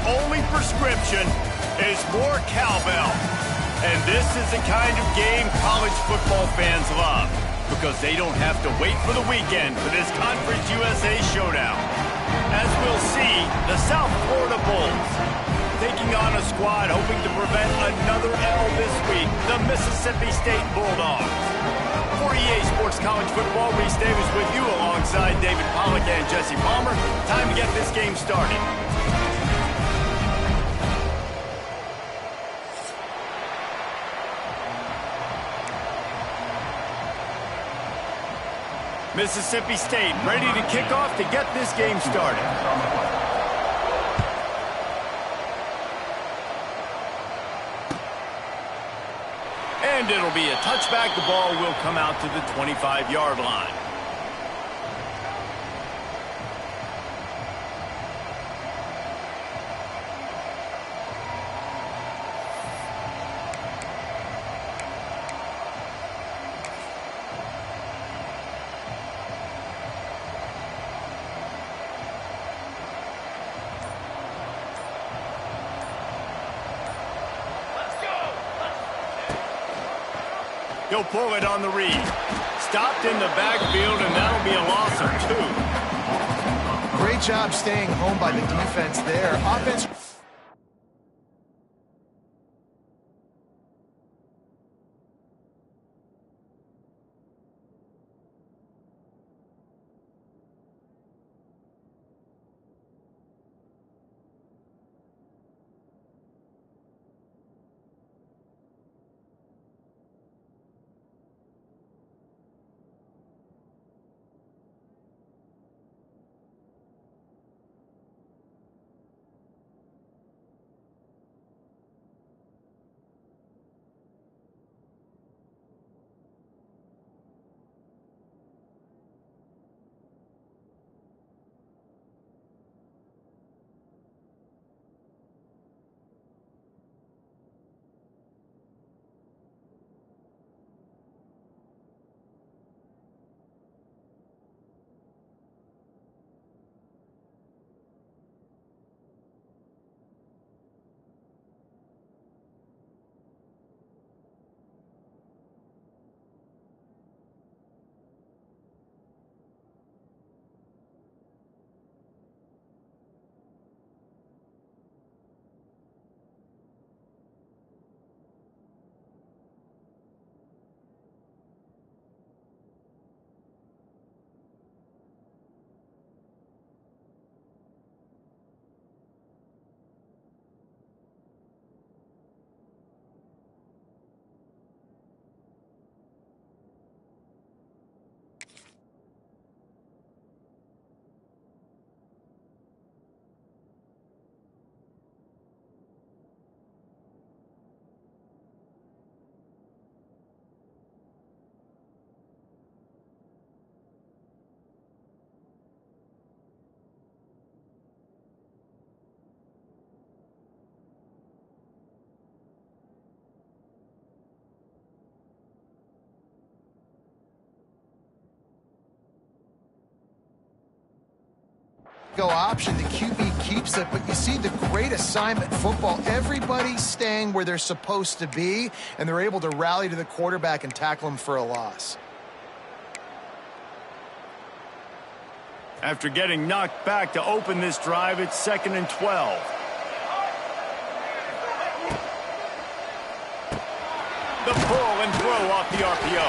only prescription is more cowbell. And this is the kind of game college football fans love, because they don't have to wait for the weekend for this Conference USA showdown. As we'll see, the South Florida Bulls taking on a squad hoping to prevent another L this week, the Mississippi State Bulldogs. For EA Sports College Football, Reese Davis with you alongside David Pollack and Jesse Palmer. Time to get this game started. Mississippi State ready to kick off to get this game started. And it'll be a touchback. The ball will come out to the 25-yard line. He'll pull it on the read. Stopped in the backfield, and that'll be a loss of 2. Great job staying home by the defense there. Offense. Go option, the QB keeps it, but you see the great assignment football. Everybody's staying where they're supposed to be, and they're able to rally to the quarterback and tackle him for a loss. After getting knocked back to open this drive, it's 2nd and 12. The pull and throw off the RPO.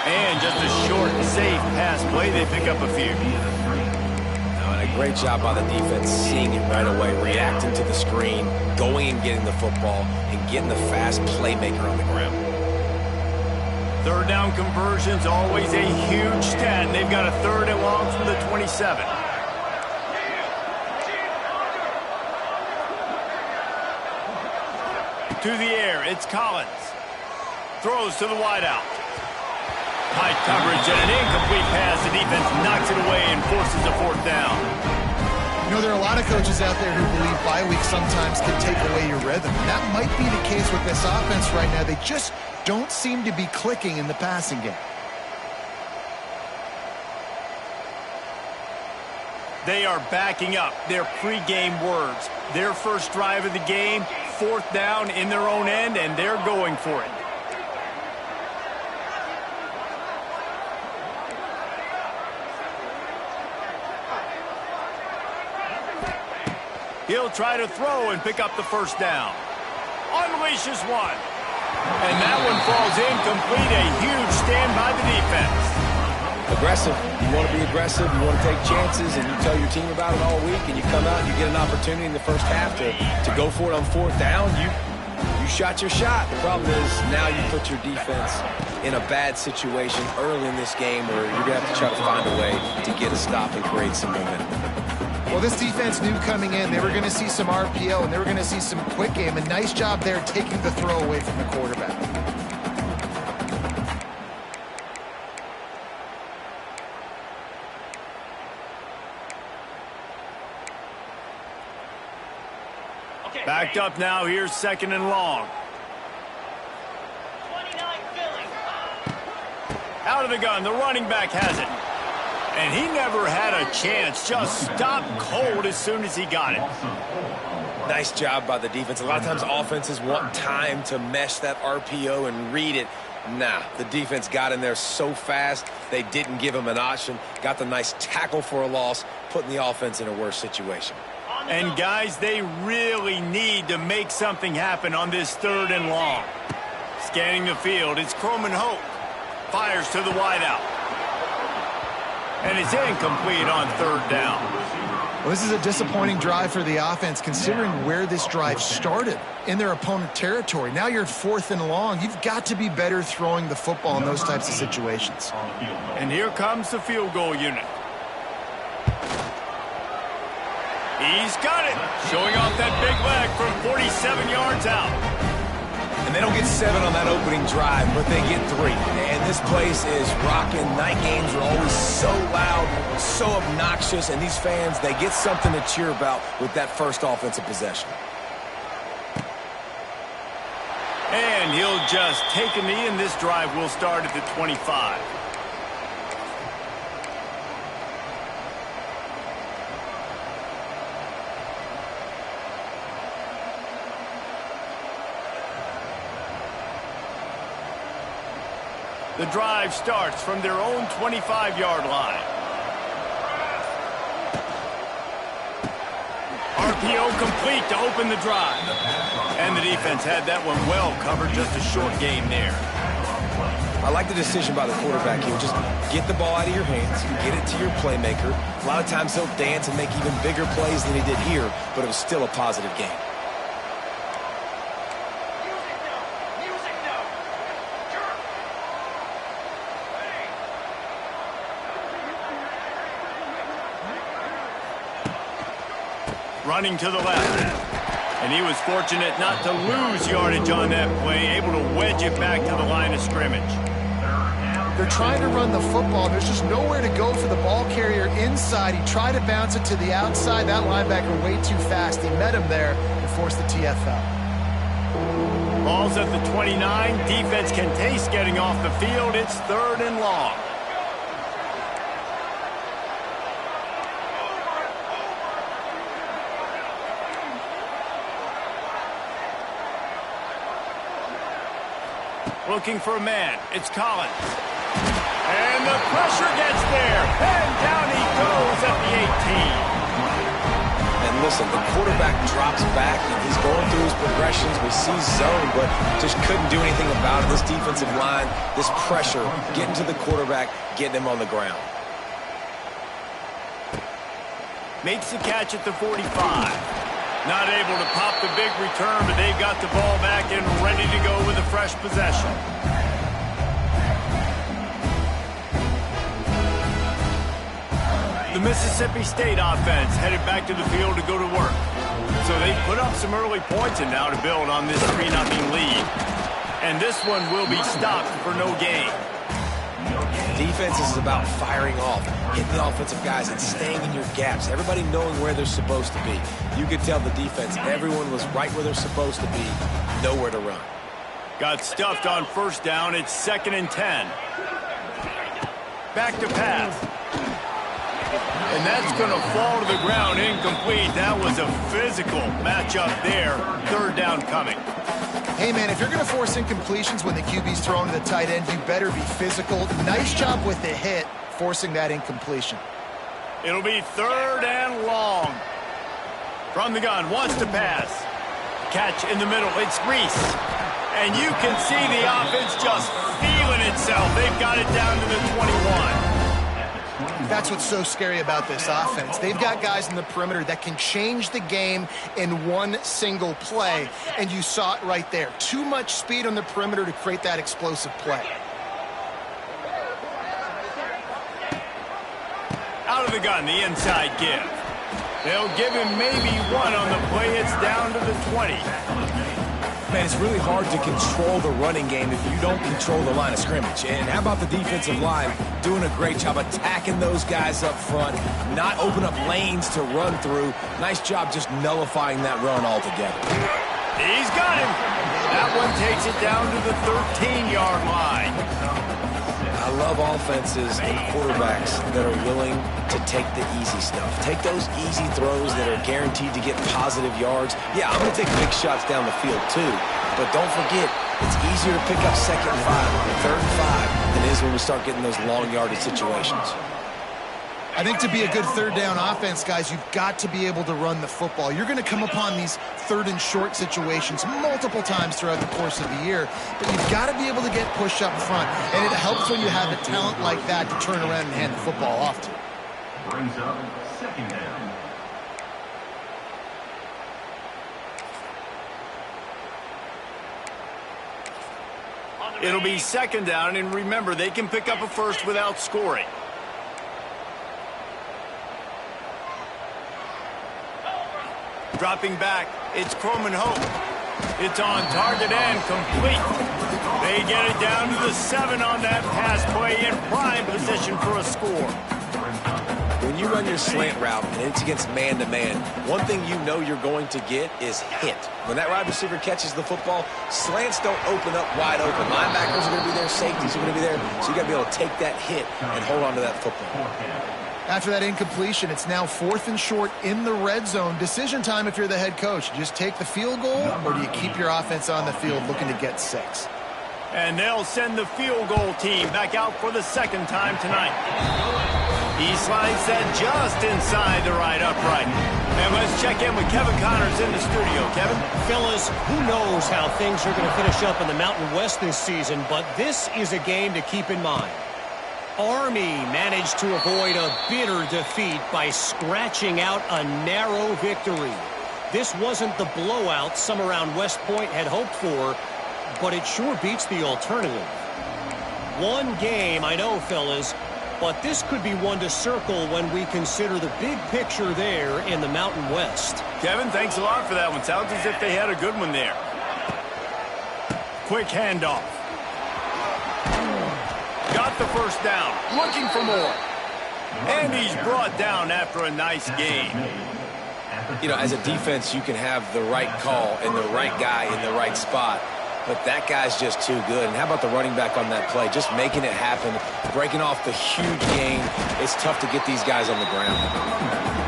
And just a short, safe pass play. They pick up a few. And a great job by the defense, seeing it right away, reacting to the screen, going and getting the football, and getting the fast playmaker on the ground. 3rd down conversion's always a huge stat, and they've got a 3rd and long from the 27. To the air, it's Collins. Throws to the wideout. Tight coverage and an incomplete pass. The defense knocks it away and forces a 4th down. You know, there are a lot of coaches out there who believe bye weeks sometimes can take away your rhythm. And that might be the case with this offense right now. They just don't seem to be clicking in the passing game. They are backing up their pregame words. Their first drive of the game, 4th down in their own end, and they're going for it. He'll try to throw and pick up the first down. Unleashes one. And that one falls incomplete. A huge stand by the defense. Aggressive. You want to be aggressive. You want to take chances, and you tell your team about it all week, and you come out and you get an opportunity in the first half to go for it on 4th down. You shot your shot. The problem is now you put your defense in a bad situation early in this game where you're going to have to try to find a way to get a stop and create some momentum. Well, this defense knew coming in they were going to see some RPO and they were going to see some quick game. A nice job there taking the throw away from the quarterback. Backed up now. Here's 2nd and long. 29 Philly. Out of the gun. The running back has it. And he never had a chance. Just stopped cold as soon as he got it. Nice job by the defense. A lot of times offenses want time to mesh that RPO and read it. Nah, the defense got in there so fast, they didn't give him an option. Got the nice tackle for a loss, putting the offense in a worse situation. And, guys, they really need to make something happen on this 3rd and long. Scanning the field, it's Croman Hope. Fires to the wideout. And it's incomplete on 3rd down. Well, this is a disappointing drive for the offense considering where this drive started in their opponent territory. Now you're 4th and long. You've got to be better throwing the football in those types of situations. And here comes the field goal unit. He's got it. Showing off that big leg from 47 yards out. And they don't get 7 on that opening drive, but they get 3. And this place is rocking. Night games are always so loud, so obnoxious, and these fans, they get something to cheer about with that first offensive possession. And he'll just take a knee, and this drive will start at the 25. The drive starts from their own 25-yard line. RPO complete to open the drive. And the defense had that one well covered, just a short game there. I like the decision by the quarterback here. Just get the ball out of your hands, get it to your playmaker. A lot of times he'll dance and make even bigger plays than he did here, but it was still a positive game. Running to the left. And he was fortunate not to lose yardage on that play, able to wedge it back to the line of scrimmage. They're trying to run the football. There's just nowhere to go for the ball carrier inside. He tried to bounce it to the outside. That linebacker way too fast. He met him there and forced the TFL. Ball's at the 29. Defense can taste getting off the field. It's 3rd and long. Looking for a man. It's Collins. And the pressure gets there. And down he goes at the 18. And listen, the quarterback drops back, and he's going through his progressions. We see zone, but just couldn't do anything about it. This defensive line, this pressure, getting to the quarterback, getting him on the ground. Makes the catch at the 45. Not able to pop the big return, but they've got the ball back and ready to go with a fresh possession. The Mississippi State offense headed back to the field to go to work. So they put up some early points and now to build on this 3-0 lead. And this one will be stopped for no gain. Defense is about firing off, hitting the offensive guys and staying in your gaps. Everybody knowing where they're supposed to be. You could tell the defense, everyone was right where they're supposed to be, nowhere to run. Got stuffed on 1st down. It's 2nd and 10. Back to pass. And that's going to fall to the ground incomplete. That was a physical matchup there. Third down coming. Hey, man, if you're going to force incompletions when the QB's thrown to the tight end, you better be physical. Nice job with the hit, forcing that incompletion. It'll be third and long. From the gun, wants to pass. Catch in the middle, it's Reese. And you can see the offense just feeling itself. They've got it down to the 21. That's what's so scary about this offense. They've got guys in the perimeter that can change the game in one single play, and you saw it right there. Too much speed on the perimeter to create that explosive play. Out of the gun, the inside give. They'll give him maybe one on the play. It's down to the 20. Man, it's really hard to control the running game if you don't control the line of scrimmage. And how about the defensive line doing a great job attacking those guys up front, not open up lanes to run through. Nice job just nullifying that run altogether. He's got him. That one takes it down to the 13-yard line. I love offenses and quarterbacks that are willing to take the easy stuff. Take those easy throws that are guaranteed to get positive yards. Yeah, I'm going to take big shots down the field too. But don't forget, it's easier to pick up second and 5, third and 5 than it is when we start getting those long yardage situations. I think to be a good third down offense, guys, you've got to be able to run the football. You're going to come upon these third and short situations multiple times throughout the course of the year, but you've got to be able to get push up front, and it helps when you have a talent like that to turn around and hand the football off to. Brings up second down. It'll be second down, and remember, they can pick up a first without scoring. Dropping back, it's Croman Hope. It's on target and complete. They get it down to the 7 on that pass play in prime position for a score. When you run your slant route and it's against man-to-man, one thing you know you're going to get is hit. When that wide receiver catches the football, slants don't open up wide open. Linebackers are going to be there, safeties are going to be there, so you got to be able to take that hit and hold on to that football. After that incompletion, it's now 4th and short in the red zone. Decision time if you're the head coach. Just take the field goal, or do you keep your offense on the field looking to get 6? And they'll send the field goal team back out for the second time tonight. He slides that just inside the right upright. And let's check in with Kevin Connors in the studio. Kevin? Fellas, who knows how things are going to finish up in the Mountain West this season, but this is a game to keep in mind. Army managed to avoid a bitter defeat by scratching out a narrow victory. This wasn't the blowout some around West Point had hoped for, but it sure beats the alternative. One game, I know, fellas, but this could be one to circle when we consider the big picture there in the Mountain West. Kevin, thanks a lot for that one. Sounds as if they had a good one there. Quick handoff. Got the first down, looking for more. And he's brought down after a nice game. You know, as a defense, you can have the right call and the right guy in the right spot, but that guy's just too good. And how about the running back on that play? Just making it happen, breaking off the huge gain. It's tough to get these guys on the ground.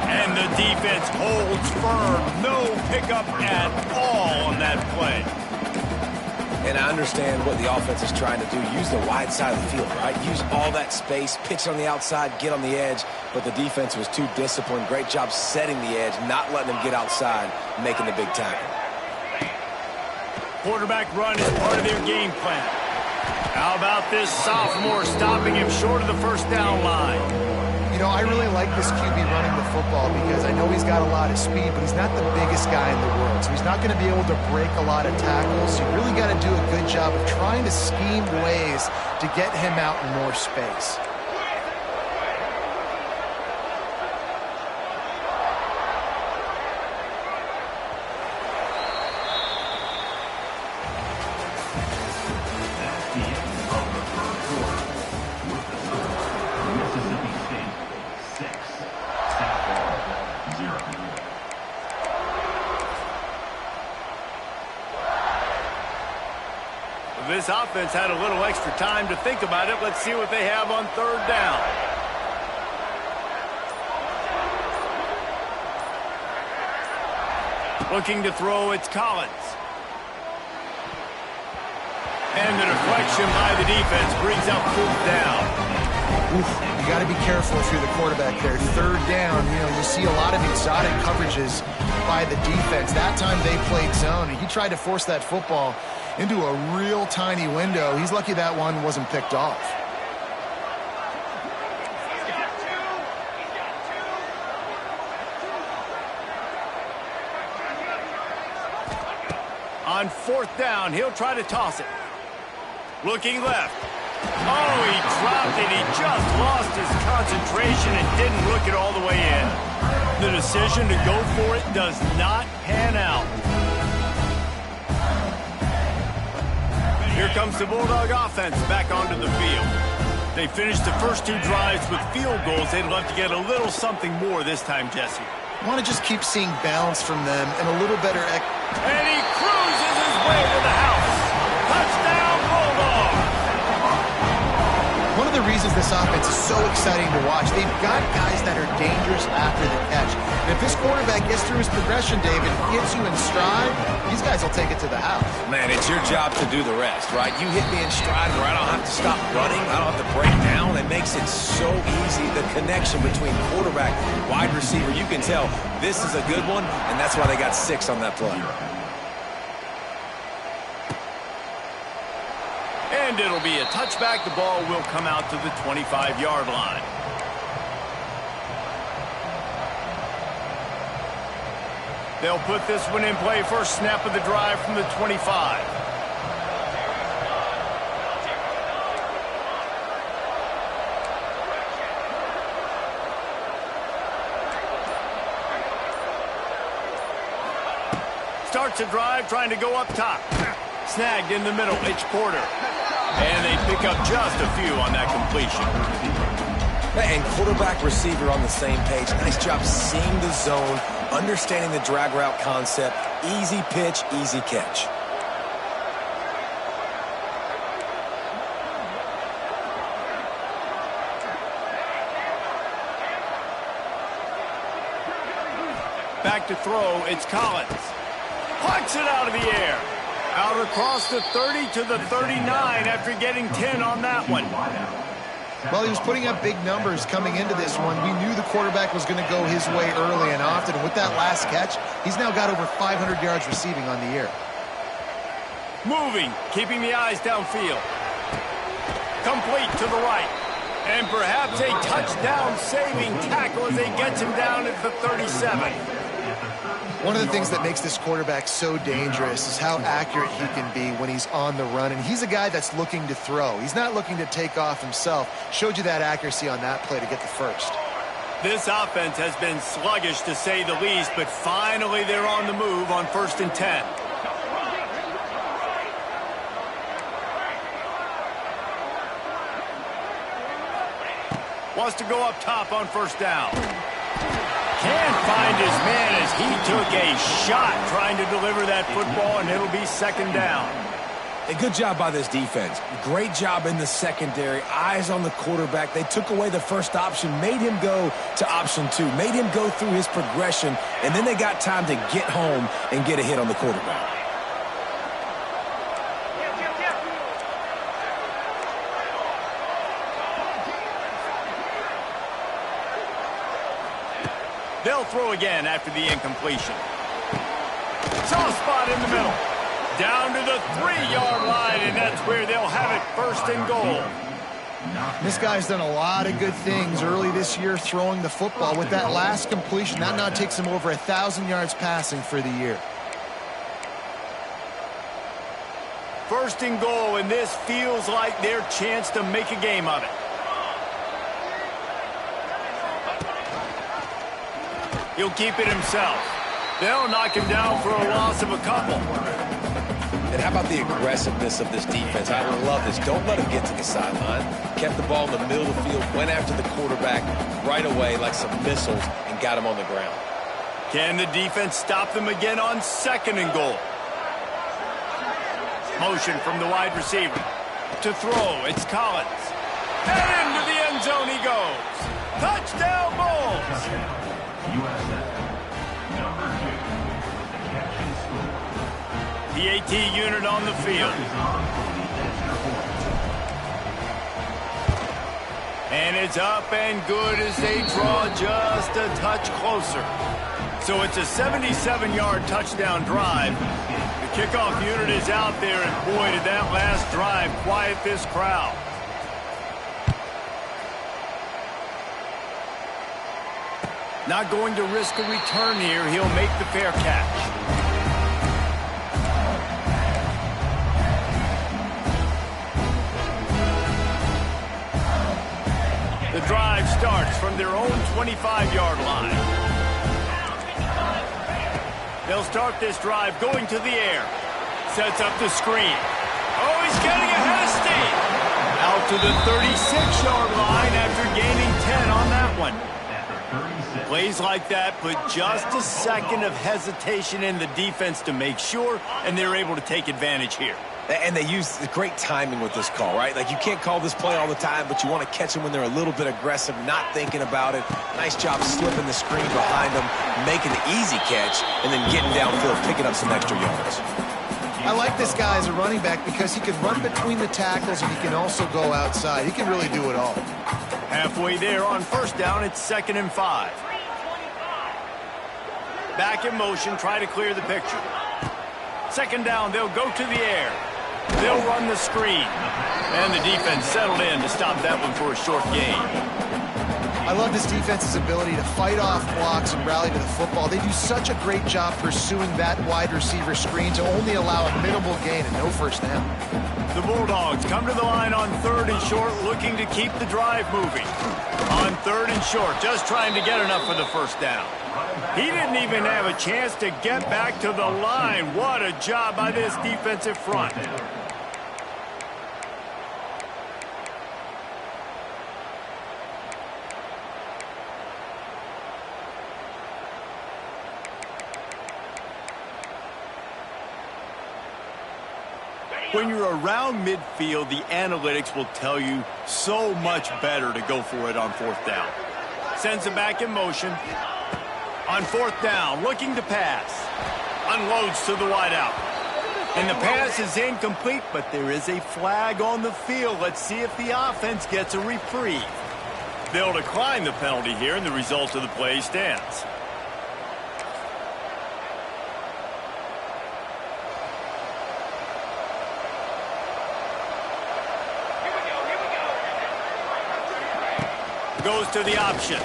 And the defense holds firm. No pickup at all on that play. And I understand what the offense is trying to do. Use the wide side of the field, right? Use all that space, pitch on the outside, get on the edge. But the defense was too disciplined. Great job setting the edge, not letting them get outside, making the big tackle. Quarterback run is part of their game plan. How about this sophomore stopping him short of the first down line? You know, I really like this QB running the football because I know he's got a lot of speed, but he's not the biggest guy in the world. So he's not going to be able to break a lot of tackles. So you really got to do a good job of trying to scheme ways to get him out in more space. This offense had a little extra time to think about it. Let's see what they have on third down. Looking to throw, it's Collins. And the deflection by the defense brings up 4th down. Oof, you got to be careful if you're the quarterback there. 3rd down, you see a lot of exotic coverages by the defense. That time they played zone, and he tried to force that football into a real tiny window. He's lucky that one wasn't picked off. On 4th down, he'll try to toss it. Looking left. Oh, he dropped it. He just lost his concentration and didn't look it all the way in. The decision to go for it does not pan out. Here comes the Bulldog offense back onto the field. They finished the first 2 drives with field goals. They'd love to get a little something more this time, Jesse. I want to just keep seeing balance from them and a little better. And he cruises his way to the house. Touchdown, Bulldog! One of the reasons this offense is so exciting to watch, they've got guys that are dangerous after the catch. And if this quarterback gets through his progression, David, gets you in stride, these guys will take it to the house. Man, it's your job to do the rest, right? You hit me in stride where I don't have to stop running. I don't have to break down. It makes it so easy. The connection between quarterback, wide receiver, you can tell this is a good one, and that's why they got 6 on that play. And it'll be a touchback. The ball will come out to the 25-yard line. They'll put this one in play. First snap of the drive from the 25. Starts a drive, trying to go up top. Snagged in the middle. It's Porter. And they pick up just a few on that completion. And quarterback receiver on the same page. Nice job seeing the zone, understanding the drag route concept. Easy pitch, easy catch. Back to throw, it's Collins. Plucks it out of the air. Out across the 30 to the 39 after getting 10 on that one. Well, he was putting up big numbers coming into this one. We knew the quarterback was going to go his way early and often. And with that last catch, he's now got over 500 yards receiving on the year. Moving, keeping the eyes downfield. Complete to the right. And perhaps a touchdown-saving tackle as he gets him down at the 37. One of the things that makes this quarterback so dangerous is how accurate he can be when he's on the run. And he's a guy that's looking to throw. He's not looking to take off himself. Showed you that accuracy on that play to get the first. This offense has been sluggish to say the least, but finally they're on the move on 1st and 10. Wants to go up top on 1st down. Can't find his man as he took a shot trying to deliver that football, and it'll be 2nd down. A good job by this defense. Great job in the secondary. Eyes on the quarterback. They took away the first option, made him go to option 2, made him go through his progression, and then they got time to get home and get a hit on the quarterback. They'll throw again after the incompletion. Soft spot in the middle. Down to the 3-yard line, and that's where they'll have it 1st and goal. This guy's done a lot of good things early this year throwing the football. With that last completion, that now takes him over 1,000 yards passing for the year. 1st and goal, and this feels like their chance to make a game of it. He'll keep it himself. They'll knock him down for a loss of a couple. And how about the aggressiveness of this defense? I love this. Don't let him get to the sideline. Kept the ball in the middle of the field, went after the quarterback right away like some missiles, and got him on the ground. Can the defense stop them again on 2nd and goal? Motion from the wide receiver. To throw, it's Collins. And into the end zone he goes. Touchdown, Bulls! USF, number 2, the catch. PAT unit on the field. And it's up and good as they draw just a touch closer. So it's a 77-yard touchdown drive. The kickoff unit is out there, and boy, did that last drive quiet this crowd. Not going to risk a return here. He'll make the fair catch. The drive starts from their own 25-yard line. They'll start this drive going to the air. Sets up the screen. Oh, he's getting ahead of steam. Out to the 36-yard line after gaining 10 on that one. Plays like that put just a second of hesitation in the defense to make sure, and they're able to take advantage here. And they use great timing with this call, right? Like, you can't call this play all the time, but you want to catch them when they're a little bit aggressive, not thinking about it. Nice job slipping the screen behind them, making the easy catch, and then getting downfield, picking up some extra yards. I like this guy as a running back because he can run between the tackles and he can also go outside. He can really do it all. Halfway there on first down, it's 2nd and 5. Back in motion, try to clear the picture. 2nd down, they'll go to the air. They'll run the screen. And the defense settled in to stop that one for a short gain. I love this defense's ability to fight off blocks and rally to the football. They do such a great job pursuing that wide receiver screen to only allow a minimal gain and no first down. The Bulldogs come to the line on 3rd and short, looking to keep the drive moving. On 3rd and short, just trying to get enough for the first down. He didn't even have a chance to get back to the line. What a job by this defensive front. When you're around midfield, the analytics will tell you so much better to go for it on 4th down. Sends it back in motion. On 4th down, looking to pass. Unloads to the wideout. And the pass is incomplete, but there is a flag on the field. Let's see if the offense gets a reprieve. They'll decline the penalty here, and the result of the play stands. Goes to the option.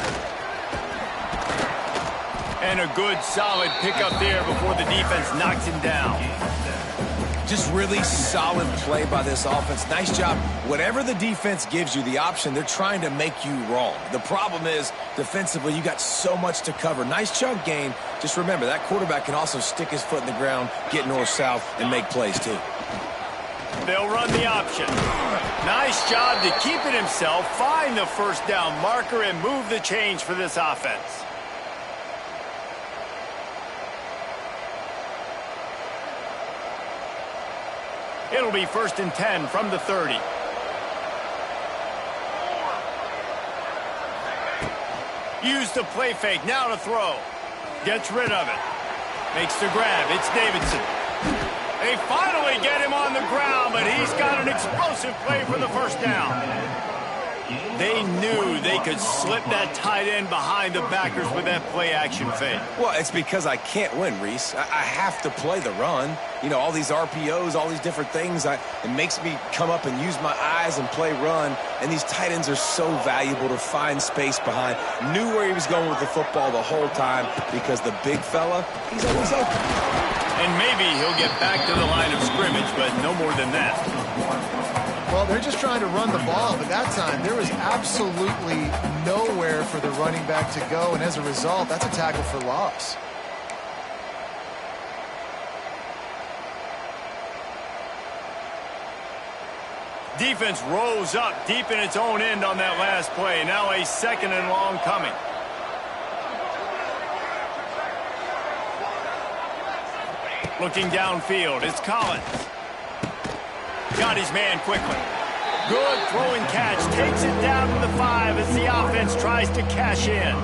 And a good, solid pickup there before the defense knocks him down. Just really solid play by this offense. Nice job. Whatever the defense gives you, the option, they're trying to make you wrong. The problem is, defensively, you got so much to cover. Nice chunk gain. Just remember, that quarterback can also stick his foot in the ground, get north-south, and make plays, too. They'll run the option. Nice job to keep it himself, find the first down marker, and move the change for this offense. It'll be 1st and 10 from the 30. Use the play fake, now to throw. Gets rid of it. Makes the grab, it's Davidson. They finally get him on the ground, but he's got an explosive play for the first down. They knew they could slip that tight end behind the backers with that play-action fake. Well, it's because I can't win, Reese. I have to play the run. You know, all these RPOs, all these different things, it makes me come up and use my eyes and play run. And these tight ends are so valuable to find space behind. Knew where he was going with the football the whole time because the big fella, he's always open. And maybe he'll get back to the line of scrimmage, but no more than that. Well, they're just trying to run the ball, but that time there was absolutely nowhere for the running back to go, and as a result, that's a tackle for loss. Defense rose up deep in its own end on that last play. Now a 2nd and long coming. Looking downfield, it's Collins. Got his man quickly. Good throwing catch. Takes it down to the 5 as the offense tries to cash in.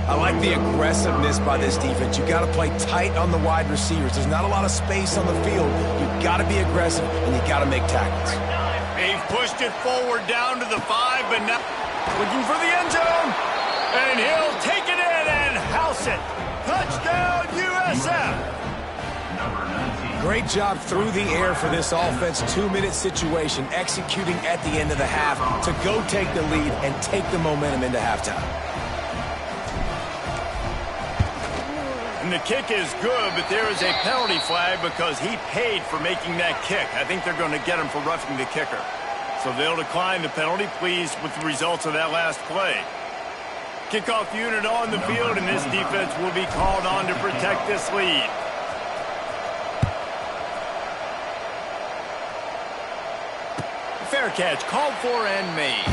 I like the aggressiveness by this defense. You got to play tight on the wide receivers. There's not a lot of space on the field. You got to be aggressive, and you got to make tackles. They've pushed it forward down to the 5, but now looking for the end zone. And he'll take it in and house it. Touchdown, USF. Great job through the air for this offense. 2-minute situation, executing at the end of the half to go take the lead and take the momentum into halftime. And the kick is good, but there is a penalty flag because he paid for making that kick. I think they're going to get him for roughing the kicker. So they'll decline the penalty, pleased with the results of that last play. Kickoff unit on the field, and this defense will be called on to protect this lead. Fair catch, called for and made.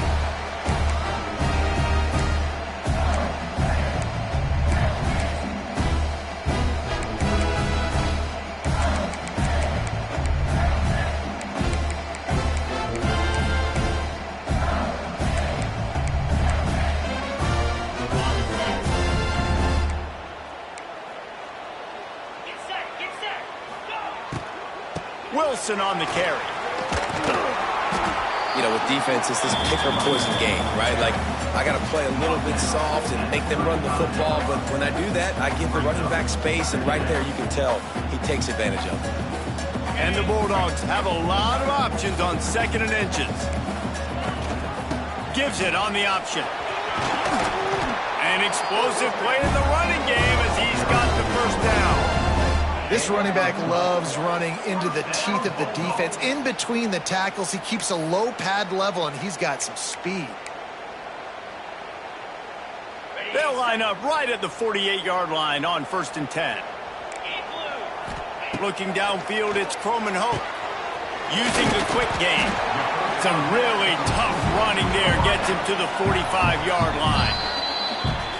Wilson on the carry. You know, with defense, it's this pick or poison game, right? Like, I got to play a little bit soft and make them run the football, but when I do that, I give the running back space, and right there you can tell he takes advantage of it. And the Bulldogs have a lot of options on 2nd and inches. Gives it on the option. An explosive play in the running game as he's got the first down. This running back loves running into the teeth of the defense. In between the tackles, he keeps a low pad level, and he's got some speed. They'll line up right at the 48-yard line on 1st and 10. Looking downfield, it's Croman Hope. Using the quick game. Some really tough running there gets him to the 45-yard line.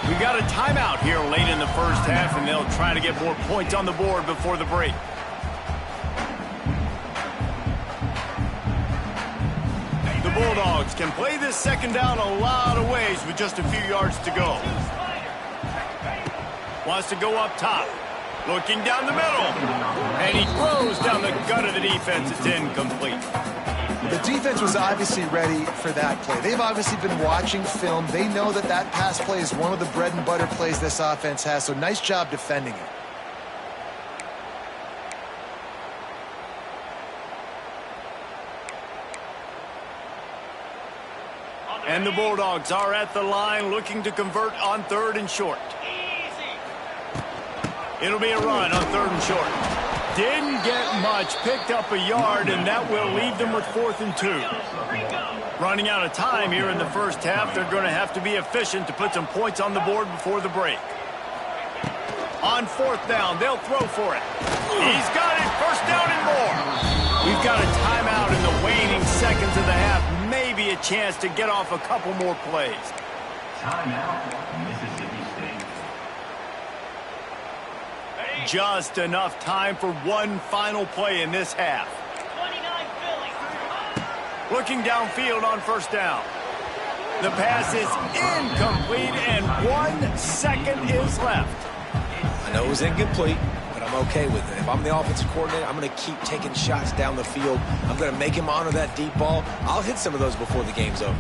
We've got a timeout here late in the first half, and they'll try to get more points on the board before the break. The Bulldogs can play this 2nd down a lot of ways with just a few yards to go. Wants to go up top. Looking down the middle. And he throws down the gut of the defense. It's incomplete. The defense was obviously ready for that play. They've obviously been watching film. They know that that pass play is one of the bread and butter plays this offense has, so nice job defending it. And the Bulldogs are at the line looking to convert on 3rd and short. It'll be a run on 3rd and short. Didn't get much, picked up a yard, and that will leave them with 4th and 2. Running out of time here in the first half, they're going to have to be efficient to put some points on the board before the break. On 4th down, they'll throw for it. He's got it, 1st down and more. We've got a timeout in the waning seconds of the half, maybe a chance to get off a couple more plays. Timeout, Mississippi State. Just enough time for one final play in this half. Looking downfield on 1st down. The pass is incomplete, and 1 second is left. I know it was incomplete, but I'm okay with it. If I'm the offensive coordinator, I'm going to keep taking shots down the field. I'm going to make him honor that deep ball. I'll hit some of those before the game's over.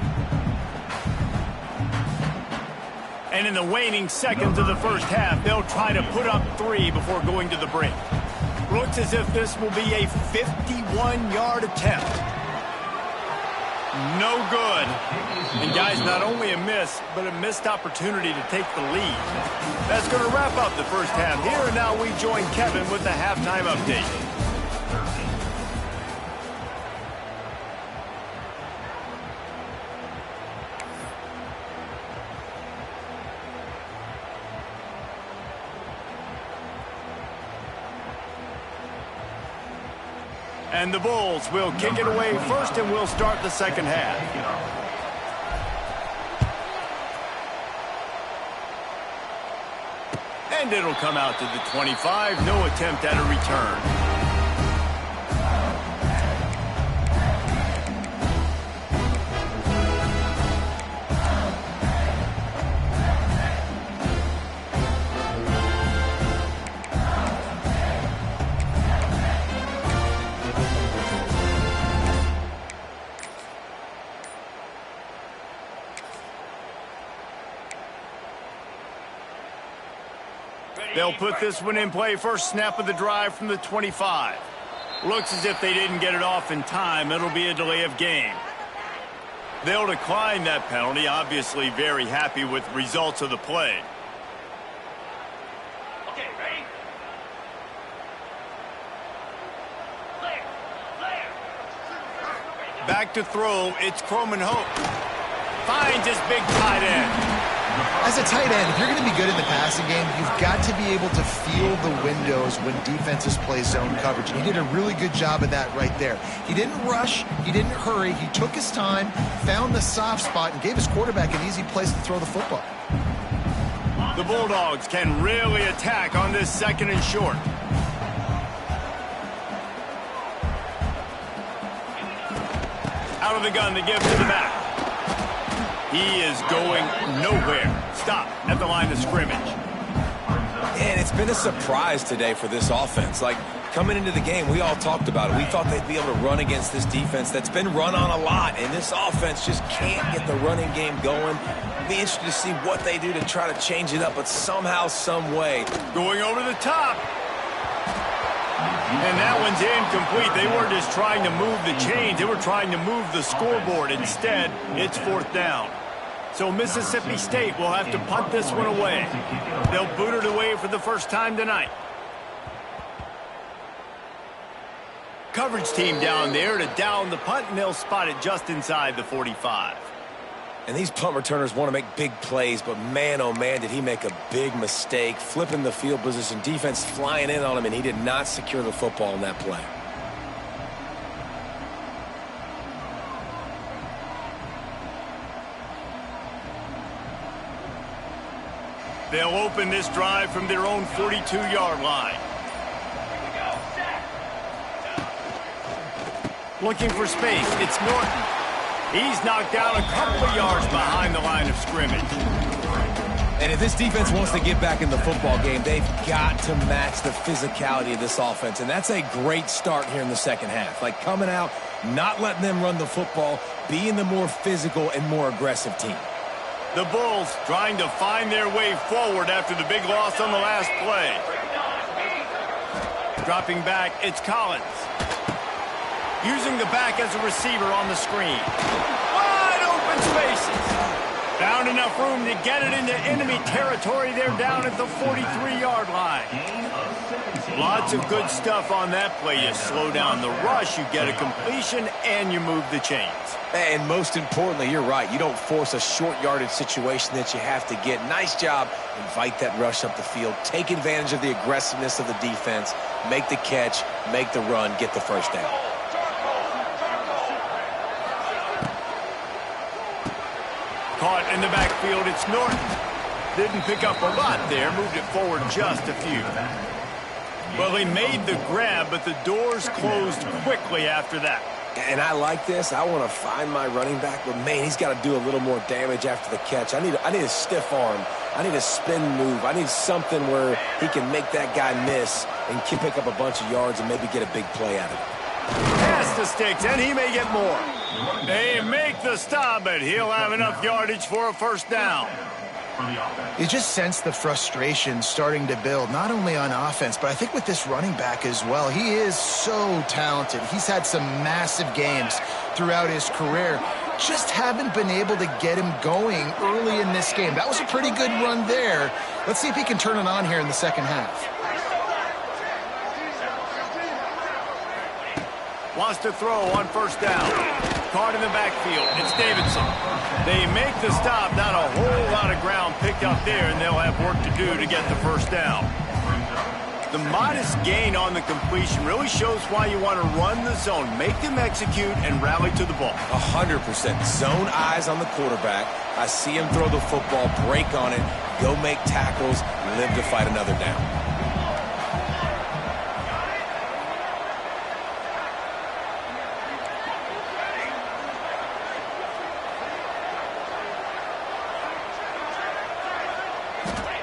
And in the waning seconds of the first half, they'll try to put up 3 before going to the break. Looks as if this will be a 51-yard attempt. No good. And guys, not only a miss, but a missed opportunity to take the lead. That's going to wrap up the first half here, and now we join Kevin with the halftime update. And the Bulls will kick it away first, and we'll start the second half. And it'll come out to the 25. No attempt at a return. They'll put this one in play first snap of the drive from the 25. Looks as if they didn't get it off in time. It'll be a delay of game. They'll decline that penalty, obviously very happy with the results of the play. Okay, ready? Back to throw, it's Croman Hope. Finds his big tight end. As a tight end, if you're going to be good in the passing game, you've got to be able to feel the windows when defenses play zone coverage. And he did a really good job of that right there. He didn't rush. He didn't hurry. He took his time, found the soft spot, and gave his quarterback an easy place to throw the football. The Bulldogs can really attack on this second and short. Out of the gun, they give to the back. He is going nowhere. Stop at the line of scrimmage. And it's been a surprise today for this offense. Like, coming into the game, we all talked about it. We thought they'd be able to run against this defense that's been run on a lot, and this offense just can't get the running game going. Be interested to see what they do to try to change it up, but somehow, some way. Going over the top. And that one's incomplete. They weren't just trying to move the chains. They were trying to move the scoreboard. Instead, it's fourth down. So Mississippi State will have to punt this one away. They'll boot it away for the first time tonight. Coverage team down there to down the punt, and they'll spot it just inside the 45. And these punt returners want to make big plays, but man, oh man, did he make a big mistake. Flipping the field position, defense flying in on him, and he did not secure the football in that play. They'll open this drive from their own 42-yard line. Looking for space, it's Norton. He's knocked down a couple of yards behind the line of scrimmage. And if this defense wants to get back in the football game, they've got to match the physicality of this offense. And that's a great start here in the second half. Like, coming out, not letting them run the football, being the more physical and more aggressive team. The Bulls trying to find their way forward after the big loss on the last play. Dropping back, it's Collins. Using the back as a receiver on the screen. Wide open spaces. Found enough room to get it into enemy territory. They're down at the 43-yard line. Lots of good stuff on that play. You slow down the rush, you get a completion, and you move the chains. And most importantly, you're right. You don't force a short yardage situation that you have to get. Nice job. Invite that rush up the field. Take advantage of the aggressiveness of the defense. Make the catch, make the run, get the first down. Caught in the backfield, it's Norton. Didn't pick up a lot there, moved it forward just a few. Well, he made the grab, but the doors closed quickly after that. And I like this. I want to find my running back, but man, he's got to do a little more damage after the catch. I need a stiff arm. I need a spin move. I need something where he can make that guy miss and can pick up a bunch of yards and maybe get a big play out of it. Pass the sticks, and he may get more. They make the stop, but he'll have enough yardage for a first down. You just sense the frustration starting to build, not only on offense, but I think with this running back as well. He is so talented. He's had some massive games throughout his career. Just haven't been able to get him going early in this game. That was a pretty good run there. Let's see if he can turn it on here in the second half. Wants to throw on first down. Caught in the backfield. It's Davidson. They make the stop. Not a whole lot of ground picked up there, and they'll have work to do to get the first down. The modest gain on the completion really shows why you want to run the zone. Make them execute and rally to the ball. 100%. Zone eyes on the quarterback. I see him throw the football, break on it, go make tackles, live to fight another down.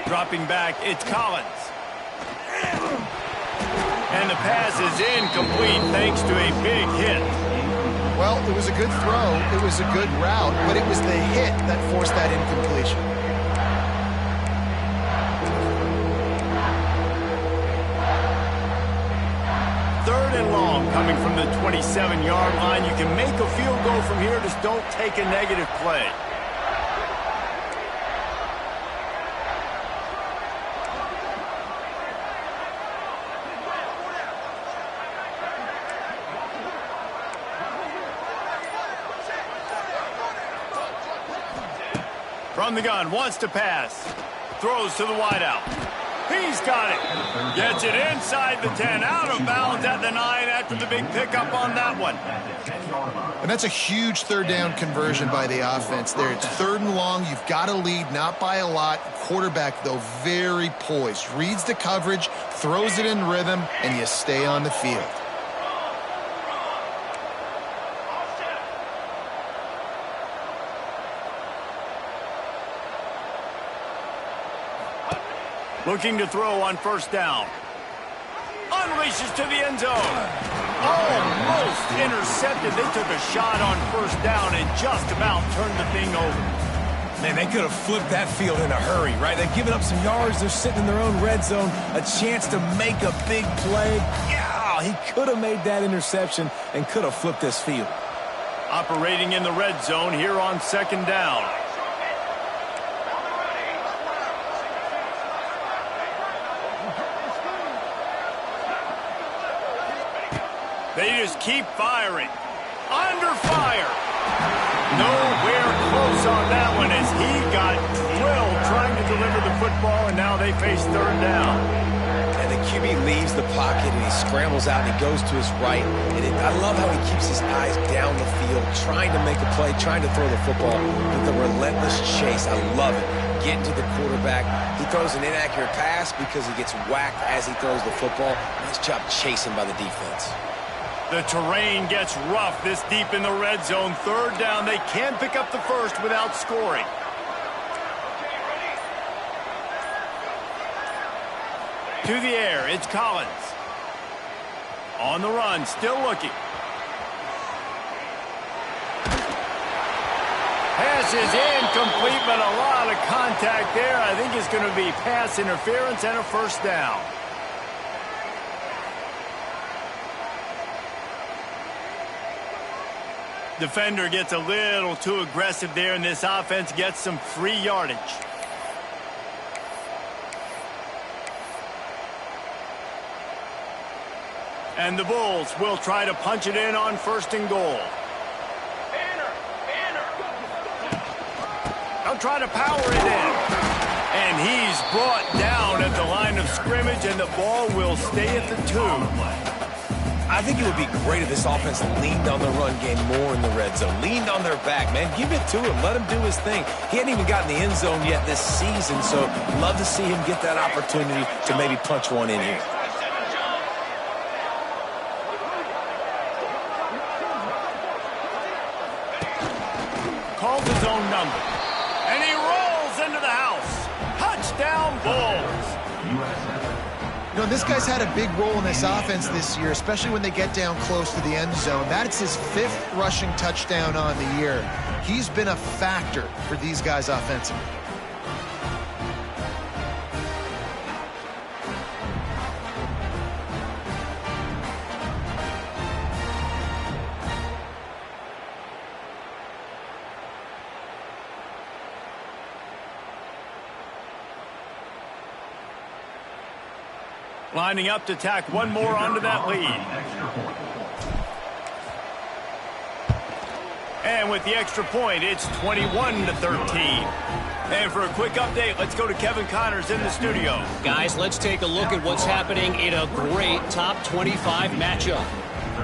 Dropping back, it's Collins. And the pass is incomplete thanks to a big hit. Well, it was a good throw, it was a good route, but it was the hit that forced that incompletion. coming from the 27-yard line. You can make a field goal from here, just don't take a negative play. From the gun, wants to pass. Throws to the wideout. He's got it. Gets it inside the 10, out of bounds at the 9 after the big pickup on that one. And that's a huge third down conversion by the offense there. It's 3rd and long. You've got to lead, not by a lot. Quarterback, though, very poised. Reads the coverage, throws it in rhythm, and you stay on the field. Looking to throw on 1st down. Unleashes to the end zone. Almost intercepted. They took a shot on 1st down and just about turned the thing over. Man, they could have flipped that field in a hurry, right? They've given up some yards. They're sitting in their own red zone. A chance to make a big play. Yeah, he could have made that interception and could have flipped this field. Operating in the red zone here on 2nd down. They just keep firing. Under fire. Nowhere close on that one as he got drilled trying to deliver the football, and now they face 3rd down. And the QB leaves the pocket, and he scrambles out, and he goes to his right. And I love how he keeps his eyes down the field, trying to make a play, trying to throw the football with the relentless chase. I love it. Getting to the quarterback. He throws an inaccurate pass because he gets whacked as he throws the football. Nice job chasing by the defense. The terrain gets rough this deep in the red zone. 3rd down. They can pick up the first without scoring. To the air. It's Collins. On the run. Still looking. Pass is incomplete, but a lot of contact there. I think it's going to be pass interference and a 1st down. Defender gets a little too aggressive there, and this offense gets some free yardage. And the Bulls will try to punch it in on 1st and goal. They'll try to power it in. And he's brought down at the line of scrimmage, and the ball will stay at the 2. I think it would be great if this offense leaned on the run game more in the red zone. Leaned on their back, man. Give it to him. Let him do his thing. He hadn't even gotten the end zone yet this season, so love to see him get that opportunity to maybe punch one in here. Calls his own number. And he rolls into the house. Touchdown, Bulls. You know, this guy's had a big role in this offense this year, especially when they get down close to the end zone. That's his 5th rushing touchdown on the year. He's been a factor for these guys offensively. Lining up to tack one more onto that lead. And with the extra point, it's 21-13. And for a quick update, let's go to Kevin Connors in the studio. Guys, let's take a look at what's happening in a great top 25 matchup.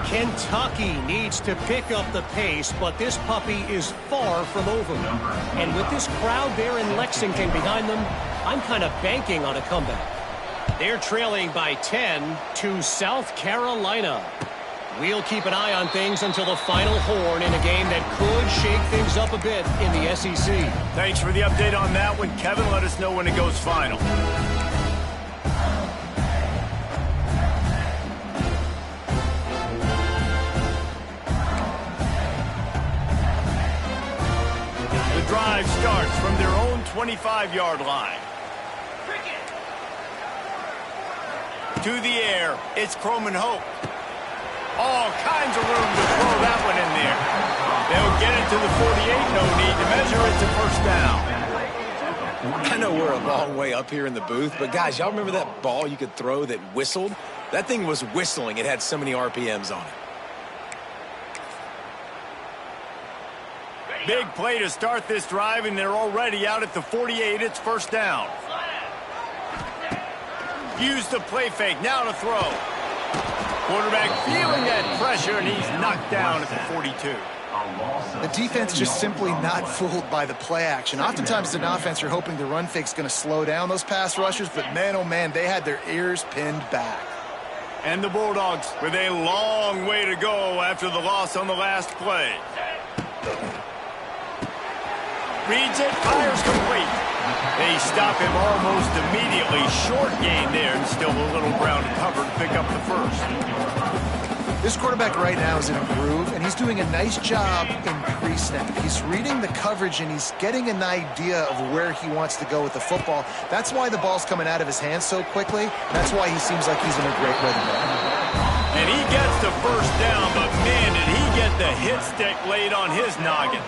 Kentucky needs to pick up the pace, but this puppy is far from over. And with this crowd there in Lexington behind them, I'm kind of banking on a comeback. They're trailing by 10 to South Carolina. We'll keep an eye on things until the final horn in a game that could shake things up a bit in the SEC. Thanks for the update on that one, Kevin. Let us know when it goes final. The drive starts from their own 25-yard line. To the air, it's Croman Hope. All kinds of room to throw that one in there. They'll get it to the 48. No need to measure it to first down. I know we're a long way up here in the booth, but guys, y'all remember that ball you could throw that whistled? That thing was whistling. It had so many RPMs on it. Big play to start this drive, and they're already out at the 48. It's first down. Use the play fake. Now to throw. Quarterback feeling that pressure, and he's knocked down at the 42. The defense just simply not fooled by the play action. Oftentimes, as an offense, you're hoping the run fake's going to slow down those pass rushers, but man, oh man, they had their ears pinned back. And the Bulldogs with a long way to go after the loss on the last play. Reads it, fires complete. They stop him almost immediately. Short gain there, and still a little ground to cover to pick up the first. This quarterback right now is in a groove, and he's doing a nice job in pre-snap. He's reading the coverage, and he's getting an idea of where he wants to go with the football. That's why the ball's coming out of his hands so quickly. That's why he seems like he's in a great rhythm. And he gets the first down, but man, did he get the hit stick laid on his noggin.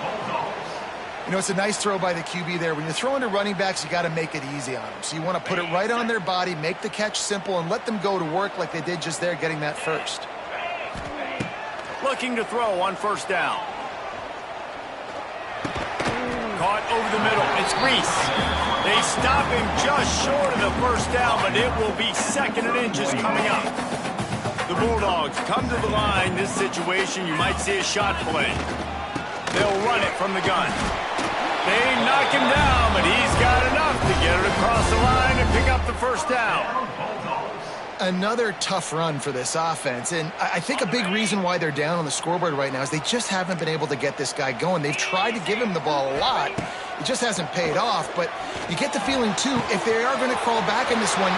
You know, it's a nice throw by the QB there. When you're throwing to running backs, you got to make it easy on them. So you want to put it right on their body, make the catch simple, and let them go to work like they did just there, getting that first. Looking to throw on first down. Caught over the middle. It's Reese. They stop him just short of the first down, but it will be second and inches coming up. The Bulldogs come to the line. This situation, you might see a shot play. They'll run it from the gun. They knock him down, but he's got enough to get it across the line and pick up the first down. Another tough run for this offense, and I think a big reason why they're down on the scoreboard right now is they just haven't been able to get this guy going. They've tried to give him the ball a lot. It just hasn't paid off, but you get the feeling, too, if they are going to crawl back in this one.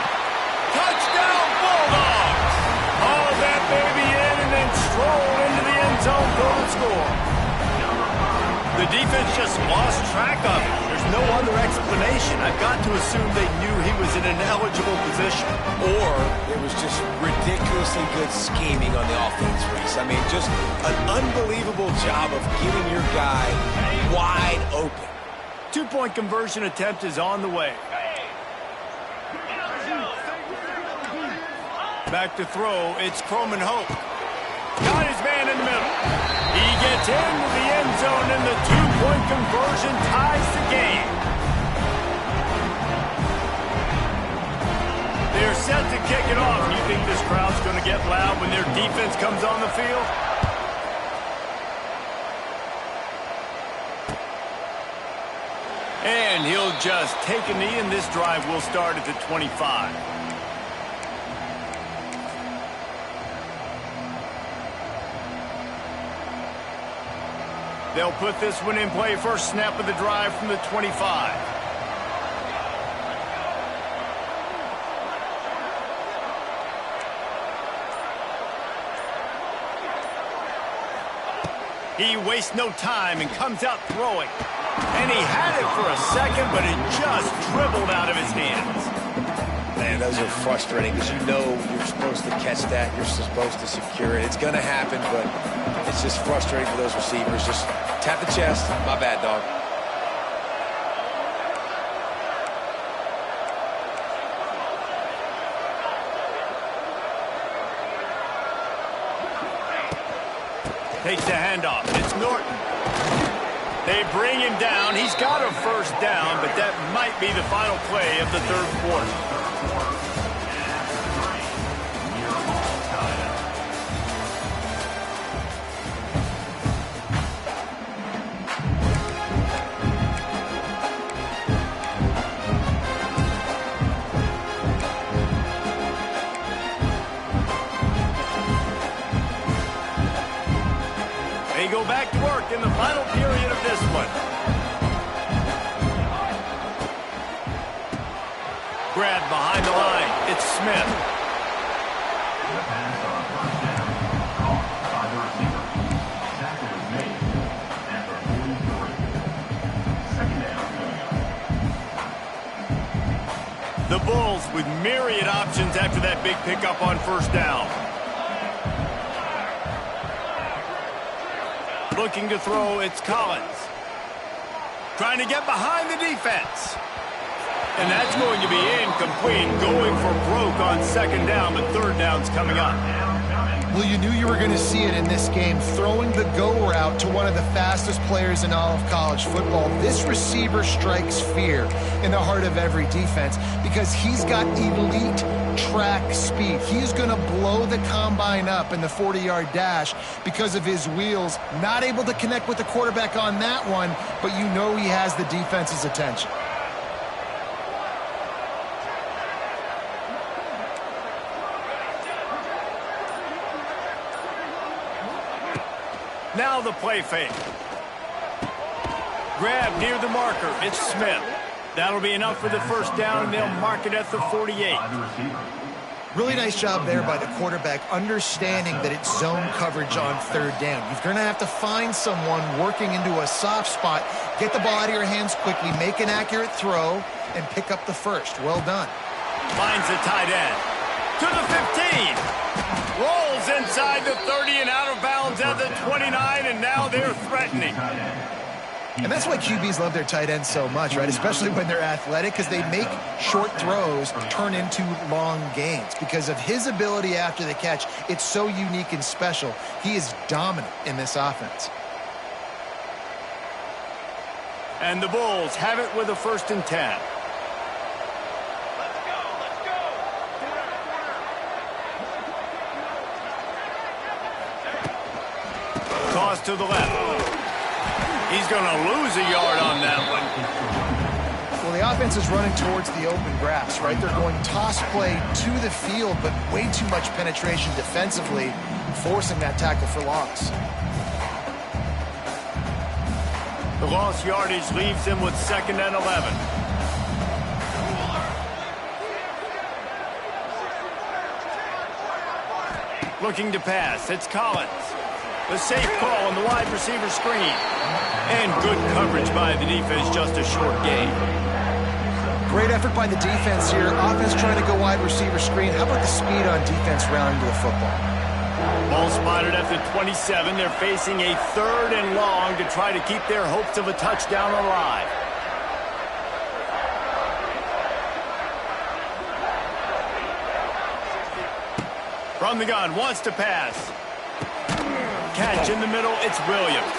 Touchdown, Bulldogs! Haul that baby in and then stroll into the end zone for the score. The defense just lost track of it. There's no other explanation. I've got to assume they knew he was in an eligible position. Or it was just ridiculously good scheming on the offense, Reese. I mean, just an unbelievable job of getting your guy wide open. 2-point conversion attempt is on the way. Back to throw, it's Croman Hope. Got his man in the middle. He gets into the end zone, and the 2-point conversion ties the game. They're set to kick it off. You think this crowd's going to get loud when their defense comes on the field? And he'll just take a knee, and this drive will start at the 25. They'll put this one in play. First snap of the drive from the 25. He wastes no time and comes out throwing. And he had it for a second, but it just dribbled out of his hands. Man, those are frustrating because you know you're supposed to catch that. You're supposed to secure it. It's going to happen, but it's just frustrating for those receivers. Just tap the chest. My bad, dog. Takes the handoff. It's Norton. They bring him down. He's got a first down, but that might be the final play of the third quarter. They go back to work in the final period of this one. Grab behind the line. It's Smith. The pass on first down. Caught by the receiver. Tackle is made at the 43. Second down. The Bulls with myriad options after that big pickup on first down. Looking to throw, it's Collins. Trying to get behind the defense. And that's going to be incomplete. Going for broke on second down, but third down's coming up. Well, you knew you were going to see it in this game, throwing the go route to one of the fastest players in all of college football. This receiver strikes fear in the heart of every defense because he's got elite track speed. He's going to blow the combine up in the 40-yard dash because of his wheels. Not able to connect with the quarterback on that one, but you know he has the defense's attention. Now the play fake. Grab near the marker. It's Smith. That'll be enough for the first down, and they'll mark it at the 48. Really nice job there by the quarterback, understanding that it's zone coverage on third down. You're going to have to find someone working into a soft spot, get the ball out of your hands quickly, make an accurate throw, and pick up the first. Well done. Finds the tight end. To the 15. Rolls inside the 30 and out of bounds at the 29, and now they're threatening. And that's why QBs love their tight ends so much, right? Especially when they're athletic, because they make short throws turn into long gains. Because of his ability after the catch, it's so unique and special. He is dominant in this offense. And the Bulls have it with a 1st and 10. Toss to the left. He's going to lose a yard on that one. Well, the offense is running towards the open grass, right? They're going toss play to the field, but way too much penetration defensively, forcing that tackle for loss. The lost yardage leaves him with 2nd and 11. Looking to pass. It's Collins. The safe call on the wide receiver screen. And good coverage by the defense, just a short gain. Great effort by the defense here. Offense trying to go wide receiver screen. How about the speed on defense rallying to the football? Ball spotted at the 27. They're facing a 3rd and long to try to keep their hopes of a touchdown alive. From the gun, wants to pass. Catch in the middle, it's Williams.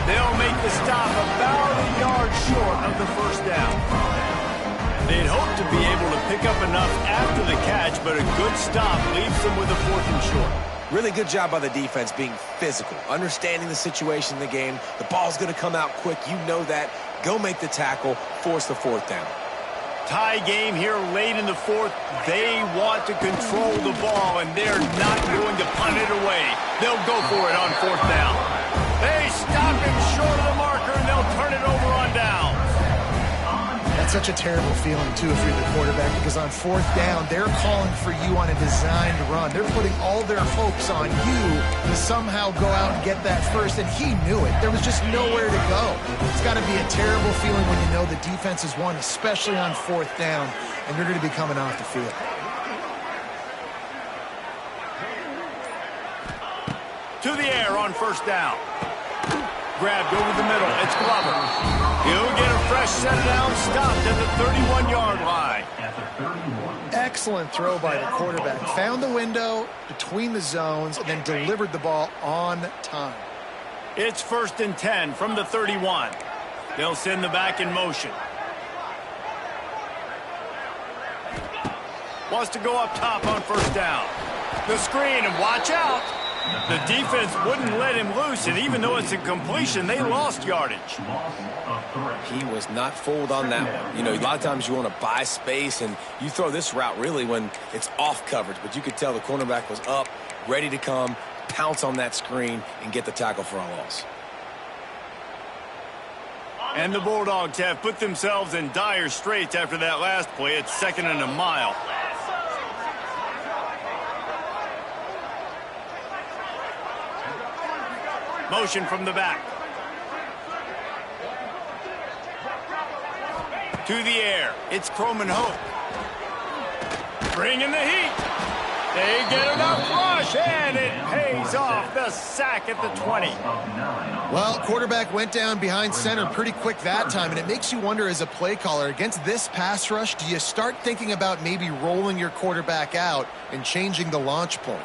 They'll make the stop about a yard short of the first down. They'd hope to be able to pick up enough after the catch, but a good stop leaves them with a 4th and short. Really good job by the defense being physical, understanding the situation in the game. The ball's going to come out quick. You know that. Go make the tackle, force the 4th down. Tie game here late in the 4th. They want to control the ball, and they're not going to punt it away. They'll go for it on 4th down. They stop him short of the marker, and they'll turn it over on downs. That's such a terrible feeling, too, if you're the quarterback, because on 4th down, they're calling for you on a designed run. They're putting all their hopes on you to somehow go out and get that first, and he knew it. There was just nowhere to go. It's got to be a terrible feeling when you know the defense has won, especially on 4th down, and you're going to be coming off the field. To the air on 1st down. Grabbed over the middle. It's Glover. He'll get a fresh set down, stopped at the 31-yard line. Excellent throw by the quarterback. Found the window between the zones and then delivered the ball on time. It's 1st and 10 from the 31. They'll send the back in motion. Wants to go up top on 1st down. The screen, and watch out. The defense wouldn't let him loose, and even though it's a completion, they lost yardage. He was not fooled on that one. You know, a lot of times you want to buy space, and you throw this route really when it's off coverage, but you could tell the cornerback was up, ready to come, pounce on that screen, and get the tackle for a loss. And the Bulldogs have put themselves in dire straits after that last play. It's 2nd and a mile. Motion from the back. To the air. It's Croman Hope. Bringing the heat. They get enough rush, and it pays off. The sack at the 20. Well, quarterback went down behind center pretty quick that time, and it makes you wonder as a play caller, against this pass rush, do you start thinking about maybe rolling your quarterback out and changing the launch point?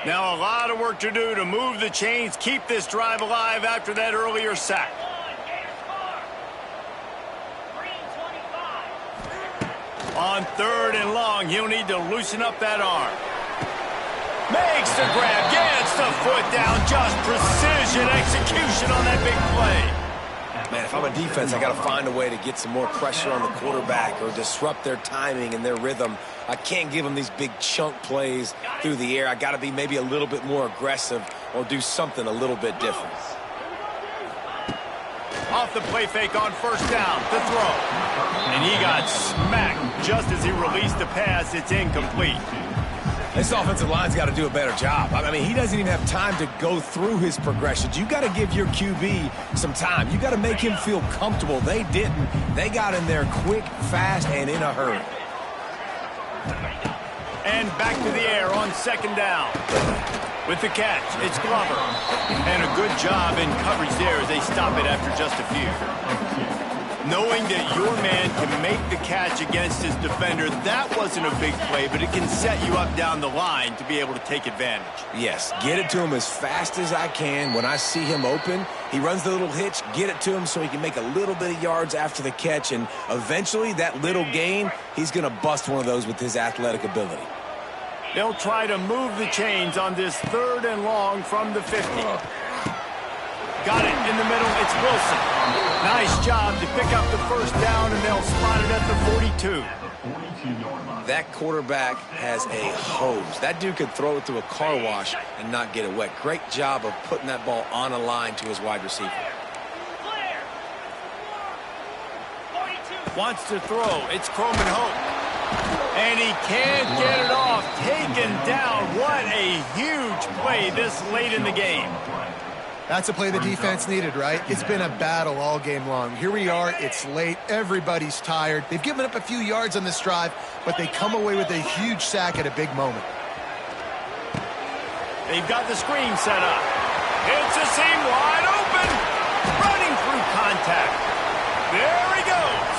Now a lot of work to do to move the chains, keep this drive alive after that earlier sack. On 3rd and long, he'll need to loosen up that arm. Makes the grab, gets the foot down, just precision execution on that big play. Man, if I'm a defense, I got to find a way to get some more pressure on the quarterback or disrupt their timing and their rhythm. I can't give them these big chunk plays through the air. I got to be maybe a little bit more aggressive or do something a little bit different. Off the play fake on 1st down, the throw. And he got smacked just as he released the pass. It's incomplete. This offensive line's got to do a better job. I mean, he doesn't even have time to go through his progressions. You got to give your QB some time. You got to make him feel comfortable. They didn't. They got in there quick, fast, and in a hurry. And back to the air on 2nd down. With the catch, it's Glover. And a good job in coverage there as they stop it after just a few. Knowing that your man can make the catch against his defender, that wasn't a big play, but it can set you up down the line to be able to take advantage. Yes, get it to him as fast as I can. When I see him open, he runs the little hitch, get it to him so he can make a little bit of yards after the catch, and eventually that little gain, he's going to bust one of those with his athletic ability. They'll try to move the chains on this 3rd and long from the 50. Got it in the middle. It's Wilson. Nice job to pick up the 1st down, and they'll spot it at the 42. That quarterback has a hose. That dude could throw it through a car wash and not get it wet. Great job of putting that ball on a line to his wide receiver. Wants to throw. It's Croman Hope. And he can't get it off. Taken down. What a huge play this late in the game. That's a play the defense needed, right? It's been a battle all game long. Here we are. It's late. Everybody's tired. They've given up a few yards on this drive, but they come away with a huge sack at a big moment. They've got the screen set up. It's a seam wide open. Running through contact. There he goes.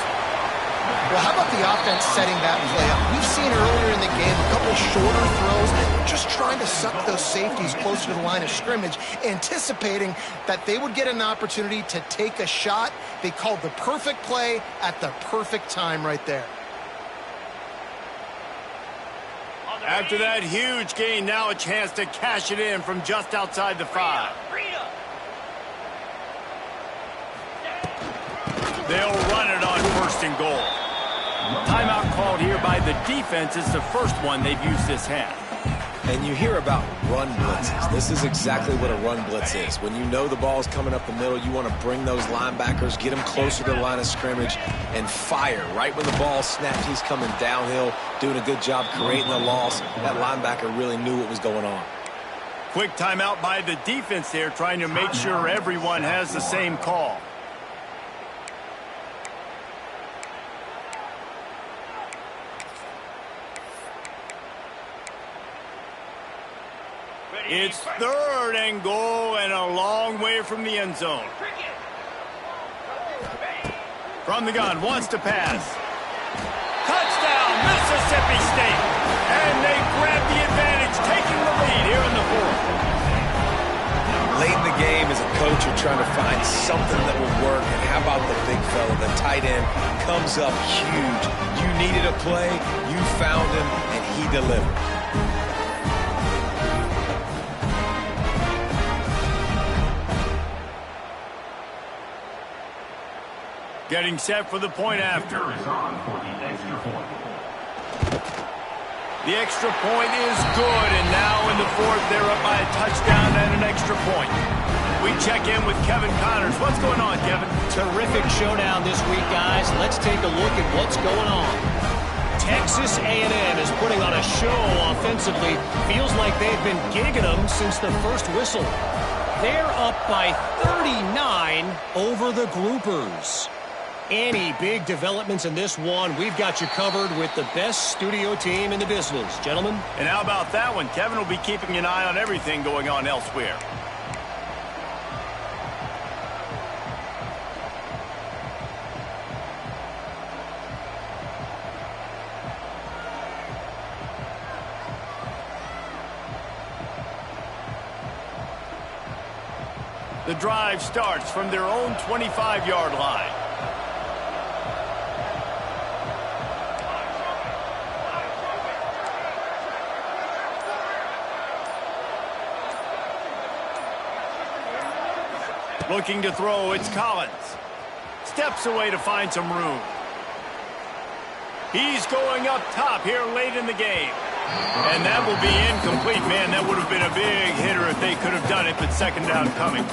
Well, how about the offense setting that play up? We've seen earlier in the game a couple shorter throws, just trying to suck those safeties closer to the line of scrimmage, anticipating that they would get an opportunity to take a shot. They called the perfect play at the perfect time right there. After that huge gain, now a chance to cash it in from just outside the 5. They'll run it on 1st and goal. Timeout called here by the defense. It's the first one they've used this half. And you hear about run blitzes. This is exactly what a run blitz is. When you know the ball's coming up the middle, you want to bring those linebackers, get them closer to the line of scrimmage, and fire. Right when the ball snapped, he's coming downhill, doing a good job creating the loss. That linebacker really knew what was going on. Quick timeout by the defense there, trying to make sure everyone has the same call. It's 3rd and goal and a long way from the end zone. From the gun, wants to pass. Touchdown, Mississippi State. And they grab the advantage, taking the lead here in the 4th. Late in the game, as a coach, you're trying to find something that will work. And how about the big fella, the tight end, comes up huge. You needed a play, you found him, and he delivered. Getting set for the point after. The extra point is good, and now in the 4th, they're up by a touchdown and an extra point. We check in with Kevin Connors. What's going on, Kevin? Terrific showdown this week, guys. Let's take a look at what's going on. Texas A&M is putting on a show offensively. Feels like they've been gigging them since the first whistle. They're up by 39 over the Groupers. Any big developments in this one, we've got you covered with the best studio team in the business. Gentlemen. And how about that one? Kevin will be keeping an eye on everything going on elsewhere. The drive starts from their own 25-yard line. Looking to throw, it's Collins. Steps away to find some room. He's going up top here late in the game. And that will be incomplete. Man, that would have been a big hitter if they could have done it, but second down coming.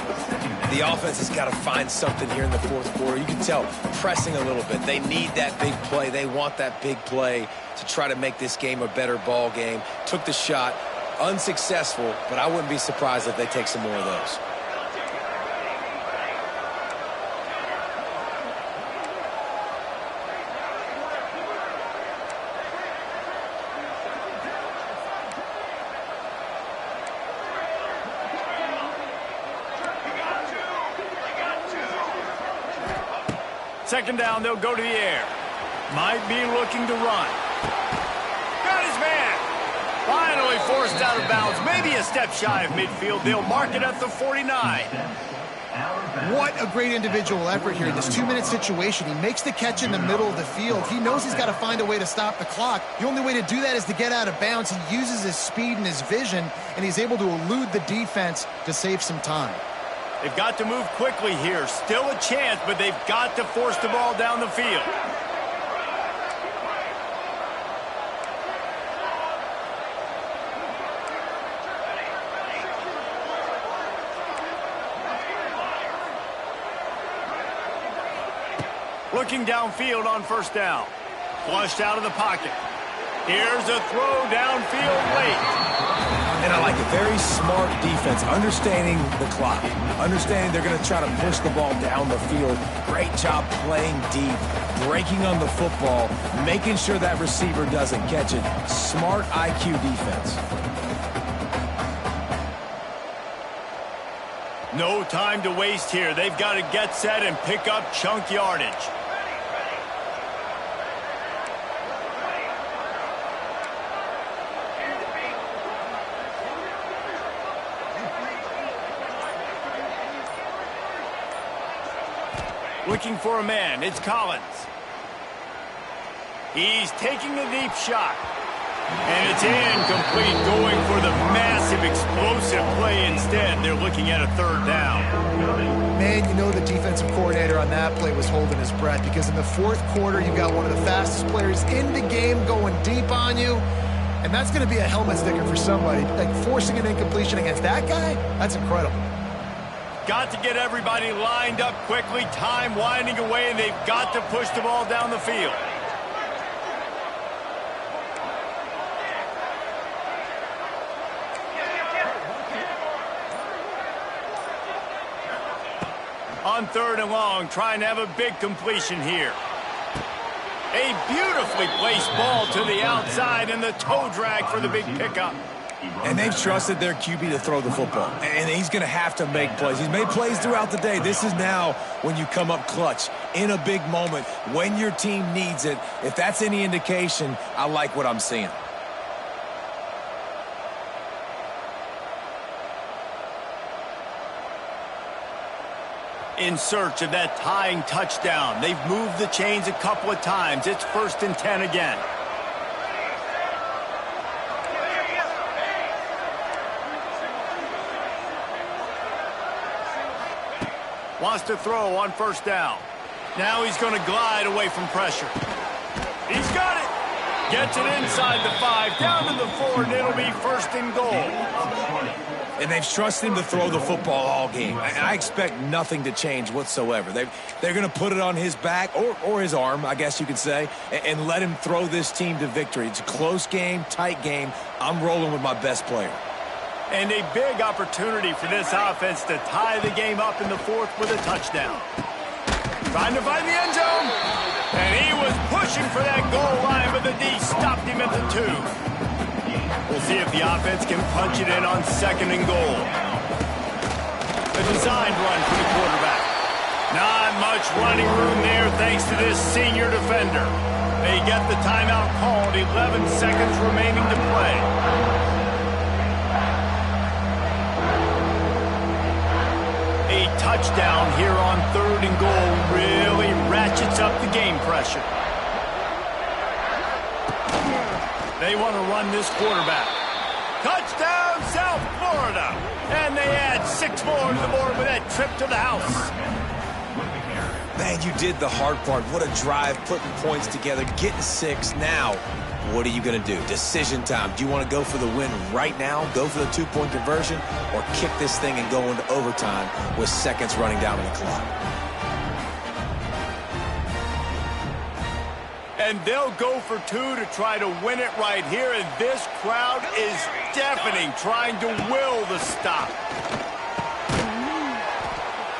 The offense has got to find something here in the fourth quarter. You can tell pressing a little bit. They need that big play. They want that big play to try to make this game a better ball game. Took the shot, unsuccessful, but I wouldn't be surprised if they take some more of those. Second down, they'll go to the air. Might be looking to run. Got his man. Finally forced out of bounds. Maybe a step shy of midfield. They'll mark it at the 49. What a great individual effort here in this 2-minute situation. He makes the catch in the middle of the field. He knows he's got to find a way to stop the clock. The only way to do that is to get out of bounds. He uses his speed and his vision, and he's able to elude the defense to save some time. They've got to move quickly here. Still a chance, but they've got to force the ball down the field. Looking downfield on first down. Flushed out of the pocket. Here's a throw downfield late. And I like it. Very smart defense, understanding the clock, understanding they're going to try to push the ball down the field. Great job playing deep, breaking on the football, making sure that receiver doesn't catch it. Smart IQ defense. No time to waste here. They've got to get set and pick up chunk yardage. Looking for a man, it's Collins. He's taking a deep shot. And it's incomplete, going for the massive explosive play instead. They're looking at a third down. Man, you know the defensive coordinator on that play was holding his breath, because in the fourth quarter, you've got one of the fastest players in the game going deep on you. And that's going to be a helmet sticker for somebody. Like, forcing an incompletion against that guy, that's incredible. Got to get everybody lined up quickly. Time winding away, and they've got to push the ball down the field. On third and long, trying to have a big completion here. A beautifully placed ball to the outside, and the toe drag for the big pickup. And they've trusted their QB to throw the football. And he's going to have to make plays. He's made plays throughout the day. This is now when you come up clutch in a big moment when your team needs it. If that's any indication, I like what I'm seeing. In search of that tying touchdown. They've moved the chains a couple of times. It's 1st and 10 again. Wants to throw on first down. Now he's going to glide away from pressure. He's got it. Gets it inside the 5, down to the 4, and it'll be 1st and goal. And they've trusted him to throw the football all game. And I expect nothing to change whatsoever. They're going to put it on his back, or his arm, I guess you could say, and let him throw this team to victory. It's a close game, tight game. I'm rolling with my best player. And a big opportunity for this offense to tie the game up in the 4th with a touchdown. Trying to find the end zone. And he was pushing for that goal line, but the D stopped him at the 2. We'll see if the offense can punch it in on 2nd and goal. A designed run for the quarterback. Not much running room there thanks to this senior defender. They get the timeout called, 11 seconds remaining to play. A touchdown here on 3rd and goal really ratchets up the game pressure. They want to run this quarterback. Touchdown, South Florida. And they add 6 more to the board with that trip to the house. Man, you did the hard part. What a drive, putting points together, getting 6. Now, what are you going to do? Decision time. Do you want to go for the win right now, go for the 2-point conversion, or kick this thing and go into overtime with seconds running down on the clock? And they'll go for 2 to try to win it right here, and this crowd is deafening, trying to will the stop.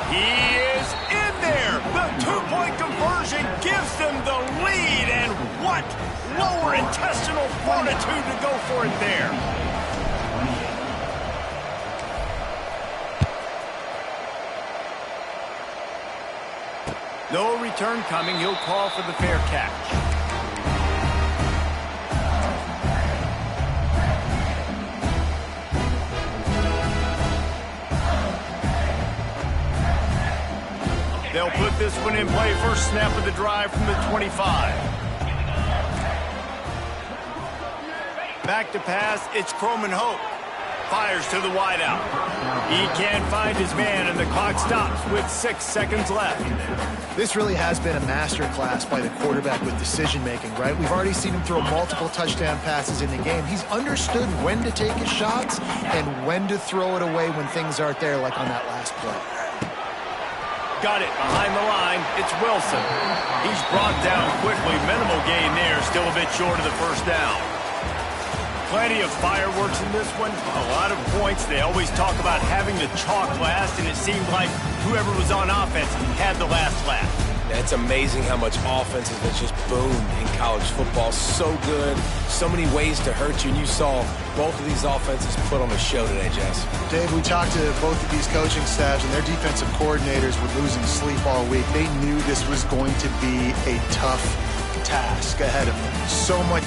He is in there. The 2-point conversion gives them the lead, and what lower intestinal fortitude to go for it there. No return coming. He'll call for the fair catch. They'll put this one in play. First snap of the drive from the 25. Back to pass. It's Croman Hope. Fires to the wideout. He can't find his man, and the clock stops with 6 seconds left. This really has been a masterclass by the quarterback with decision-making, right? We've already seen him throw multiple touchdown passes in the game. He's understood when to take his shots and when to throw it away when things aren't there, like on that last play. Got it behind the line. It's Wilson. He's brought down quickly. Minimal gain there. Still a bit short of the first down. Plenty of fireworks in this one. A lot of points. They always talk about having the chalk last, and it seemed like whoever was on offense had the last laugh. It's amazing how much offense has just boomed in college football. So good. So many ways to hurt you. And you saw both of these offenses put on a show today, Jess. Dave, we talked to both of these coaching staffs, and their defensive coordinators were losing sleep all week. They knew this was going to be a tough task ahead of them. So much